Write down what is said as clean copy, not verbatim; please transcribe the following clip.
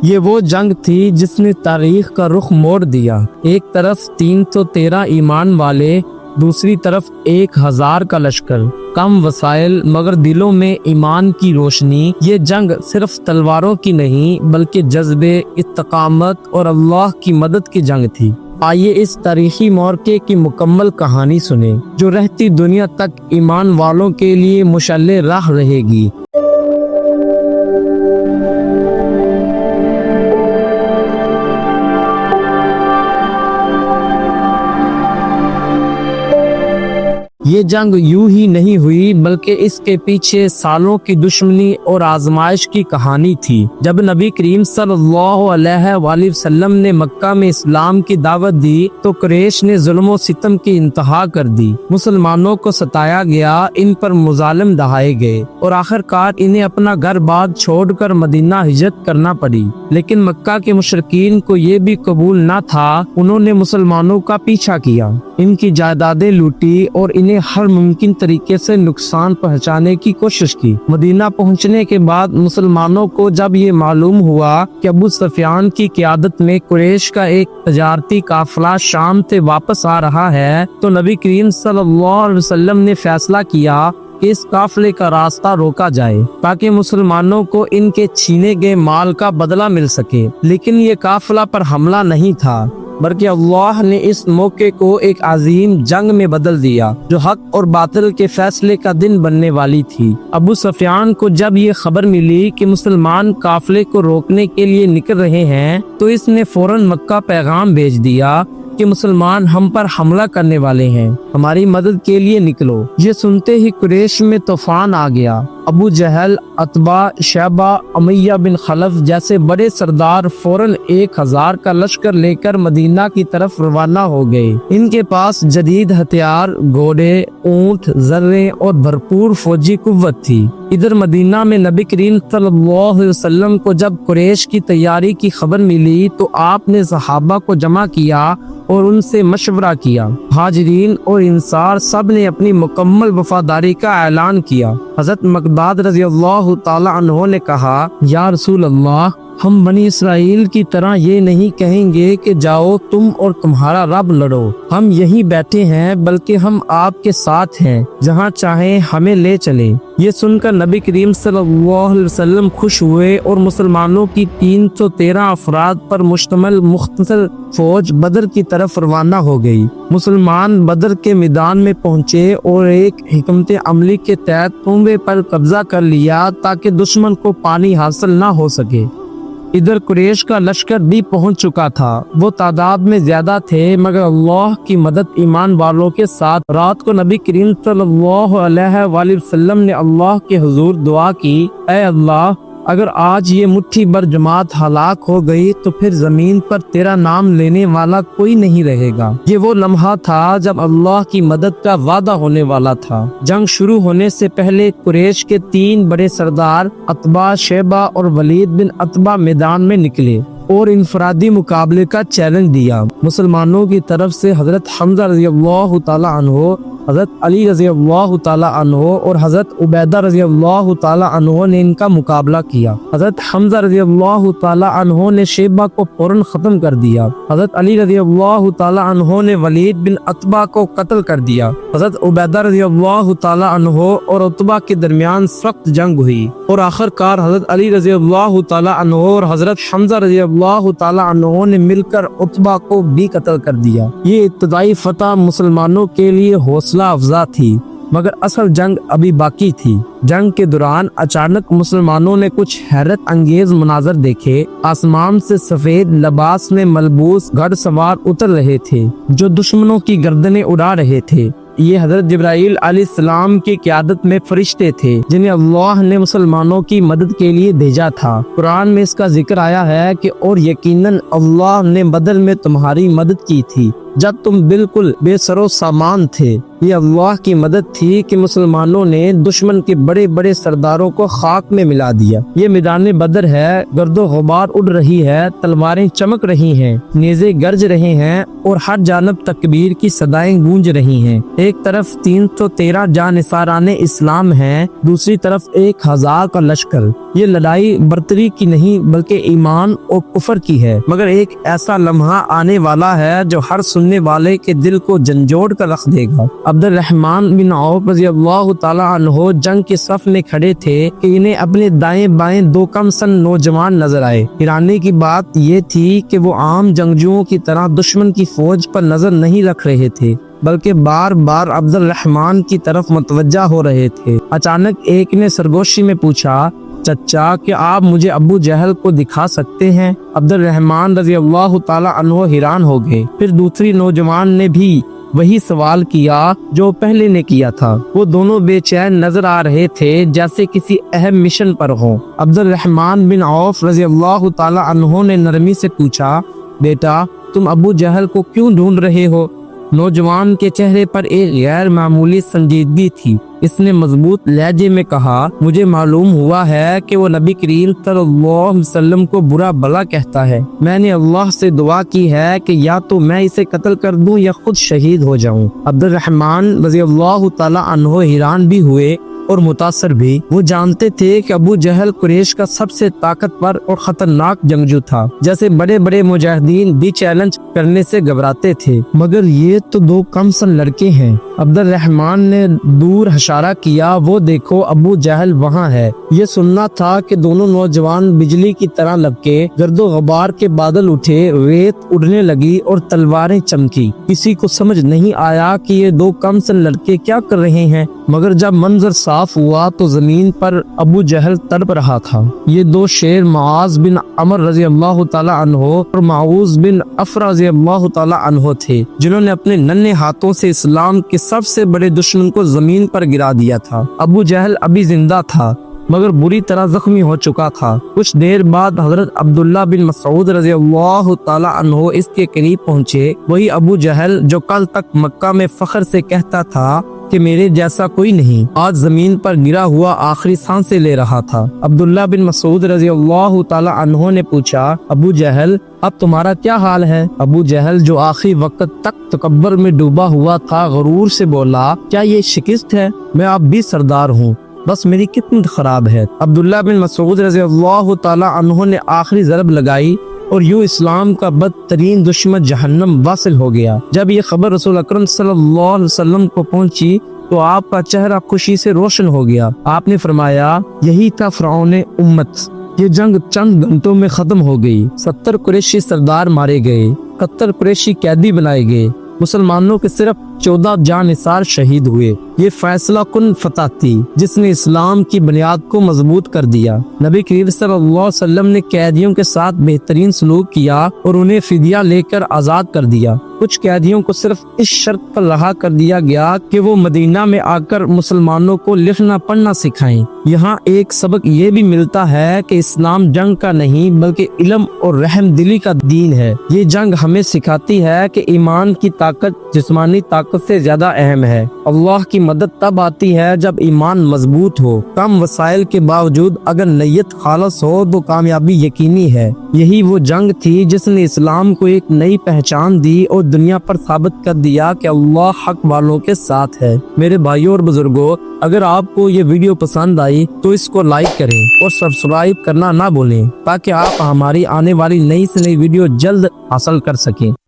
یہ وہ جنگ تھی جس نے تاریخ کا رخ موڑ دیا۔ ایک طرف 313 ایمان والے، دوسری طرف 1000 کا لشکر، کم وسائل مگر دلوں میں ایمان کی روشنی۔ یہ جنگ صرف تلواروں کی نہیں بلکہ جذبے، استقامت اور اللہ کی مدد کی جنگ تھی۔ آئیے اس تاریخی موقعے کی مکمل کہانی سنیں جو رہتی دنیا تک ایمان والوں کے لیے مشعل راہ رہے گی۔ یہ جنگ یوں ہی نہیں ہوئی بلکہ اس کے پیچھے سالوں کی دشمنی اور آزمائش کی کہانی تھی۔ جب نبی کریم صلی اللہ علیہ وآلہ وسلم نے مکہ میں اسلام کی دعوت دی تو قریش نے ظلم و ستم کی انتہا کر دی۔ مسلمانوں کو ستایا گیا، ان پر مظالم ڈھائے گئے اور آخر کار انہیں اپنا گھر بار چھوڑ کر مدینہ ہجرت کرنا پڑی۔ لیکن مکہ کے مشرکین کو یہ بھی قبول نہ تھا، انہوں نے مسلمانوں کا پیچھا کیا، ان کی جائیدادیں لوٹی اور انہیں ہر ممکن طریقے سے نقصان پہنچانے کی کوشش کی۔ مدینہ پہنچنے کے بعد مسلمانوں کو جب یہ معلوم ہوا کہ ابو سفیان کی قیادت میں قریش کا ایک تجارتی قافلہ شام سے واپس آ رہا ہے تو نبی کریم صلی اللہ علیہ وسلم نے فیصلہ کیا کہ اس قافلے کا راستہ روکا جائے تاکہ مسلمانوں کو ان کے چھینے گئے مال کا بدلہ مل سکے۔ لیکن یہ قافلہ پر حملہ نہیں تھا بلکہ اللہ نے اس موقع کو ایک عظیم جنگ میں بدل دیا جو حق اور باطل کے فیصلے کا دن بننے والی تھی۔ ابو سفیان کو جب یہ خبر ملی کہ مسلمان قافلے کو روکنے کے لیے نکل رہے ہیں تو اس نے فوراً مکہ پیغام بھیج دیا کہ مسلمان ہم پر حملہ کرنے والے ہیں، ہماری مدد کے لیے نکلو۔ یہ سنتے ہی قریش میں طوفان آ گیا۔ ابو جہل، عتبہ، شیبہ، امیہ بن خلف جیسے بڑے سردار فوراً 1000 کا لشکر لے کر مدینہ کی طرف روانہ ہو گئے۔ ان کے پاس جدید ہتھیار، گھوڑے، اونٹ، ذرے اور بھرپور فوجی قوت تھی۔ ادھر مدینہ میں نبی کریم صلی اللہ علیہ وسلم کو جب قریش کی تیاری کی خبر ملی تو آپ نے صحابہ کو جمع کیا اور ان سے مشورہ کیا۔ مہاجرین اور انصار سب نے اپنی مکمل وفاداری کا اعلان کیا۔ حضرت مقداد رضی اللہ تعالی عنہ نے کہا، یا رسول اللہ، ہم بنی اسرائیل کی طرح یہ نہیں کہیں گے کہ جاؤ تم اور تمہارا رب لڑو، ہم یہیں بیٹھے ہیں، بلکہ ہم آپ کے ساتھ ہیں، جہاں چاہیں ہمیں لے چلیں۔ یہ سن کر نبی کریم صلی اللہ علیہ وسلم خوش ہوئے اور مسلمانوں کی 313 افراد پر مشتمل مختصر فوج بدر کی طرف روانہ ہو گئی۔ مسلمان بدر کے میدان میں پہنچے اور ایک حکمت عملی کے تحت کنویں پر قبضہ کر لیا تاکہ دشمن کو پانی حاصل نہ ہو سکے۔ ادھر قریش کا لشکر بھی پہنچ چکا تھا، وہ تعداد میں زیادہ تھے مگر اللہ کی مدد ایمان والوں کے ساتھ۔ رات کو نبی کریم صلی اللہ علیہ وآلہ وسلم نے اللہ کے حضور دعا کی، اے اللہ، اگر آج یہ مٹھی بھر جماعت ہلاک ہو گئی تو پھر زمین پر تیرا نام لینے والا کوئی نہیں رہے گا۔ یہ وہ لمحہ تھا جب اللہ کی مدد کا وعدہ ہونے والا تھا۔ جنگ شروع ہونے سے پہلے قریش کے 3 بڑے سردار عتبہ، شیبہ اور ولید بن عتبہ میدان میں نکلے اور انفرادی مقابلے کا چیلنج دیا۔ مسلمانوں کی طرف سے حضرت حمزہ رضی اللہ تعالی عنہ، حضرت علی رضی اللہ تعالی عنہ اور حضرت عبیدہ رضی اللہ تعالی عنہ نے ان کا مقابلہ کیا۔ حضرت حمزہ رضی اللہ تعالی عنہ نے شیبہ کو فوراً ختم کر دیا۔ حضرت علی رضی اللہ تعالی عنہ نے ولید بن عتبہ کو قتل کر دیا۔ حضرت عبیدہ رضی اللہ تعالی عنہ اور عتبہ کے درمیان سخت جنگ ہوئی اور آخر کار حضرت علی رضی اللہ تعالی عنہ اور حضرت حمزہ رضی اللہ تعالی عنہ نے مل کر عتبہ کو بھی قتل کر دیا۔ یہ ابتدائی فتح مسلمانوں کے لیے حوصلہ افزا تھی مگر اصل جنگ ابھی باقی تھی۔ جنگ کے دوران اچانک مسلمانوں نے کچھ حیرت انگیز مناظر دیکھے۔ آسمان سے سفید لباس میں ملبوس گھڑ سوار اتر رہے تھے جو دشمنوں کی گردنیں اڑا رہے تھے۔ یہ حضرت جبرائیل علیہ السلام کی قیادت میں فرشتے تھے جنہیں اللہ نے مسلمانوں کی مدد کے لیے بھیجا تھا۔ قرآن میں اس کا ذکر آیا ہے کہ اور یقیناً اللہ نے بدر میں تمہاری مدد کی تھی جب تم بالکل بے سر و سامان تھے۔ یہ اللہ کی مدد تھی کہ مسلمانوں نے دشمن کے بڑے بڑے سرداروں کو خاک میں ملا دیا۔ یہ میدان بدر ہے، گرد و غبار اڑ رہی ہے، تلواریں چمک رہی ہیں، نیزے گرج رہے ہیں اور ہر جانب تکبیر کی صدائیں گونج رہی ہیں۔ ایک طرف 313 جانصاران اسلام ہیں، دوسری طرف 1000 کا لشکر۔ یہ لڑائی برتری کی نہیں بلکہ ایمان اور کفر کی ہے، مگر ایک ایسا لمحہ آنے والا ہے جو ہر سننے والے کے دل کو جھنجھوڑ کر رکھ دے گا۔ عبد الرحمن بن عوف رضی اللہ تعالی عنہ جنگ کے صف میں کھڑے تھے کہ انہیں اپنے دائیں بائیں دو کم سن نوجوان نظر آئے۔ حیرانی کی بات یہ تھی کہ وہ عام جنگجوؤں کی طرح دشمن کی فوج پر نظر نہیں رکھ رہے تھے بلکہ بار بار عبد الرحمن کی طرف متوجہ ہو رہے تھے۔ اچانک ایک نے سرگوشی میں پوچھا، چچا کیا آپ مجھے ابو جہل کو دکھا سکتے ہیں؟ عبد الرحمن رضی اللہ تعالی عنہ حیران ہو گئے۔ پھر دوسری نوجوان نے بھی وہی سوال کیا جو پہلے نے کیا تھا۔ وہ دونوں بے چین نظر آ رہے تھے جیسے کسی اہم مشن پر ہوں۔ عبد الرحمن بن عوف رضی اللہ تعالی عنہ نے نرمی سے پوچھا، بیٹا تم ابو جہل کو کیوں ڈھونڈ رہے ہو؟ نوجوان کے چہرے پر ایک غیر معمولی سنجیدگی تھی۔ اس نے مضبوط لہجے میں کہا، مجھے معلوم ہوا ہے کہ وہ نبی کریم صلی اللہ علیہ وسلم کو برا بھلا کہتا ہے۔ میں نے اللہ سے دعا کی ہے کہ یا تو میں اسے قتل کر دوں یا خود شہید ہو جاؤں۔ عبد الرحمن رضی اللہ تعالی عنہ حیران بھی ہوئے اور متاثر بھی۔ وہ جانتے تھے کہ ابو جہل قریش کا سب سے طاقتور اور خطرناک جنگجو تھا، جیسے بڑے بڑے مجاہدین بھی چیلنج کرنے سے گھبراتے تھے، مگر یہ تو دو کم سن لڑکے ہیں۔ عبد الرحمن نے دور اشارہ کیا، وہ دیکھو ابو جہل وہاں ہے۔ یہ سننا تھا کہ دونوں نوجوان بجلی کی طرح لپکے، گرد و غبار کے بادل اٹھے، ریت اڑنے لگی اور تلواریں چمکی۔ کسی کو سمجھ نہیں آیا کہ یہ دو کم سن لڑکے کیا کر رہے ہیں، مگر جب منظر صاف ہوا تو زمین پر ابو جہل تڑپ رہا تھا۔ یہ دو شیر معاذ بن عمر رضی اللہ تعالی عنہ اور معوذ بن افرا رضی اللہ تعالی عنہ تھے، جنہوں نے اپنے ننھے ہاتھوں سے اسلام کے سب سے بڑے دشمن کو زمین پر گرا دیا تھا۔ ابو جہل ابھی زندہ تھا مگر بری طرح زخمی ہو چکا تھا۔ کچھ دیر بعد حضرت عبداللہ بن مسعود رضی اللہ تعالی عنہ اس کے قریب پہنچے۔ وہی ابو جہل جو کل تک مکہ میں فخر سے کہتا تھا کہ میرے جیسا کوئی نہیں، آج زمین پر گرا ہوا آخری سانسیں لے رہا تھا۔ عبداللہ بن مسعود رضی اللہ تعالی عنہ نے پوچھا، ابو جہل اب تمہارا کیا حال ہے؟ ابو جہل جو آخری وقت تک تکبر میں ڈوبا ہوا تھا غرور سے بولا، کیا یہ شکست ہے؟ میں اب بھی سردار ہوں، بس میری قسمت خراب ہے۔ عبداللہ بن مسعود رضی اللہ تعالی عنہ نے آخری ضرب لگائی اور یوں اسلام کا بدترین دشمن جہنم واصل ہو گیا۔ جب یہ خبر رسول اکرم صلی اللہ علیہ وسلم کو پہنچی تو آپ کا چہرہ خوشی سے روشن ہو گیا۔ آپ نے فرمایا، یہی تھا فرعون امت۔ یہ جنگ چند گھنٹوں میں ختم ہو گئی۔ 70 قریشی سردار مارے گئے، 71 قریشی قیدی بنائے گئے، مسلمانوں کے صرف 14 جانثار شہید ہوئے۔ یہ فیصلہ کن فتح تھی جس نے اسلام کی بنیاد کو مضبوط کر دیا۔ نبی کریم صلی اللہ علیہ وسلم نے قیدیوں کے ساتھ بہترین سلوک کیا اور انہیں فدیہ لے کر آزاد کر دیا۔ کچھ قیدیوں کو صرف اس شرط پر رہا کر دیا گیا کہ وہ مدینہ میں آ کر مسلمانوں کو لکھنا پڑھنا سکھائیں۔ یہاں ایک سبق یہ بھی ملتا ہے کہ اسلام جنگ کا نہیں بلکہ علم اور رحم دلی کا دین ہے۔ یہ جنگ ہمیں سکھاتی ہے کہ ایمان کی طاقت جسمانی طاقت سے زیادہ اہم ہے۔ اللہ کی مدد تب آتی ہے جب ایمان مضبوط ہو۔ کم وسائل کے باوجود اگر نیت خالص ہو تو کامیابی یقینی ہے۔ یہی وہ جنگ تھی جس نے اسلام کو ایک نئی پہچان دی اور دنیا پر ثابت کر دیا کہ اللہ حق والوں کے ساتھ ہے۔ میرے بھائیوں اور بزرگوں، اگر آپ کو یہ ویڈیو پسند آئی تو اس کو لائک کریں اور سبسکرائب کرنا نہ بھولیں تاکہ آپ ہماری آنے والی نئی سے نئی ویڈیو جلد حاصل کر سکیں۔